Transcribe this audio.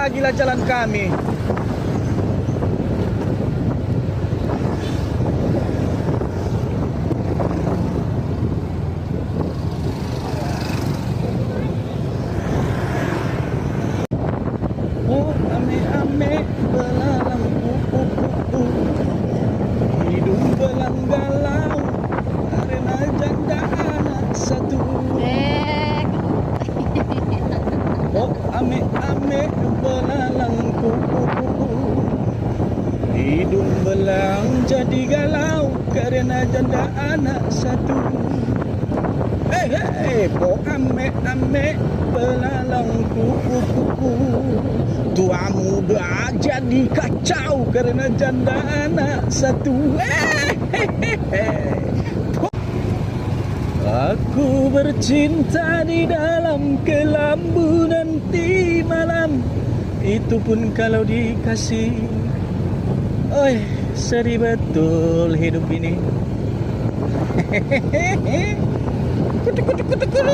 lagilah jalan kami. Oh, ame-ame belalang hidung belang galau karena janda anak satu. Oh, ame-ame belalang hidung belang jadi galau karena janda anak satu. Hei, oh ame-ame belalang tua muda jadi kacau karena janda anak satu. Aku bercinta di dalam kelambu nanti malam, itu pun kalau dikasih. Oi, sedih betul hidup ini. Kutu.